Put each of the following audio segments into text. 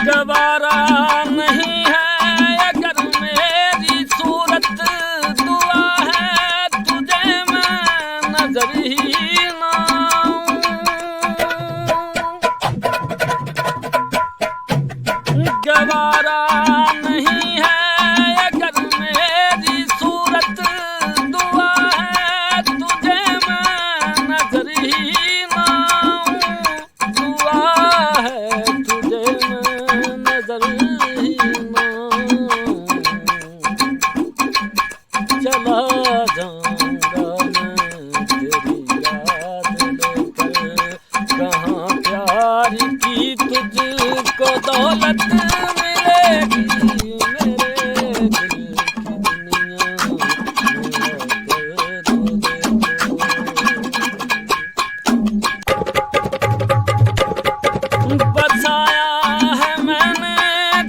गवारा नहीं है अगर मेरी सूरत, दुआ है तुझे मैं नजर ही ना आऊं। गवारा नहीं है अगर मेरी सूरत, दुआ है तुझे मैं नजर ही ना आऊं। दुआ है तुझे मैं नजर ही ना आऊं। चला जाऊंगा मैं तेरी याद लेकर, कहाँ प्यार की तुझको दौलत मिलेगी। मेरे दिल की दुनिया में आकर तो देखो। बसाया है मैंने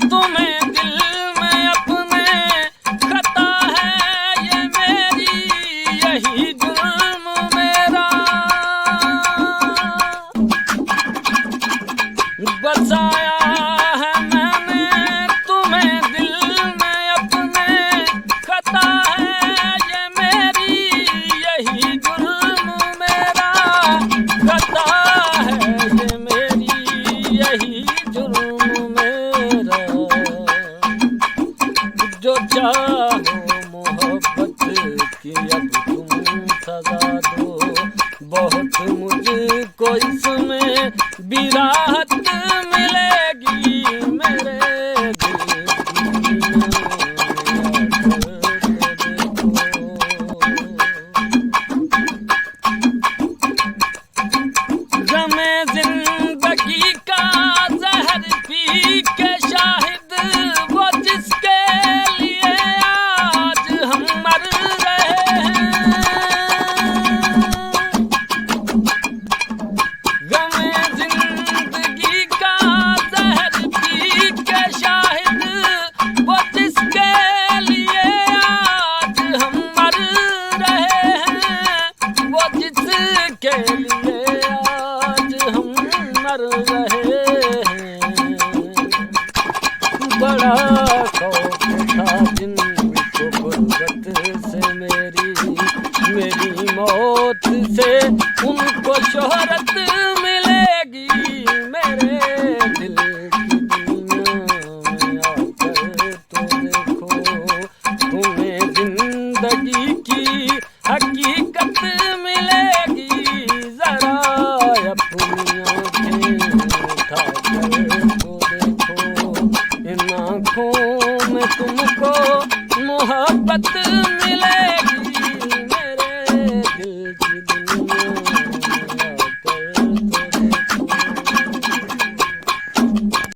तुम्हें दिल में अपने, खता है ये मेरी यही जुल्म मेरा। बसाया है मैंने तुम्हें दिल में अपने, खता है ये मेरी यही जुल्म मेरा। खता है ये मेरी यही जुल्म मेरा। जो चाहो मोहब्बत की अब तुम सजा दो, बहुत मुझको इसमें भी राहत मिलेगी। मेरे दिल की दुनिया में आकर तो देखो। गमे जिंदगी का जहर पी के शाहिद, वो जिसके लिए आज हम मर रहे हैं। गमे जिंदगी का जहर पी के शाहिद, वो जिसके लिए आज हम मर रहे हैं। वो जिसके लिए आज हम मर रहे हैं। बड़ा खौफ था जिनको गुर्बत से मेरी मौत से उनको शोहरत मिलेगी। मेरे दिल की दुनिया में आकर तो देखो, तुम्हें जिंदगी की हकीकत मिलेगी। जरा अपनी आँखें उठा कर तो देखो, इन आँखों में तुमको मोहब्बत मिले।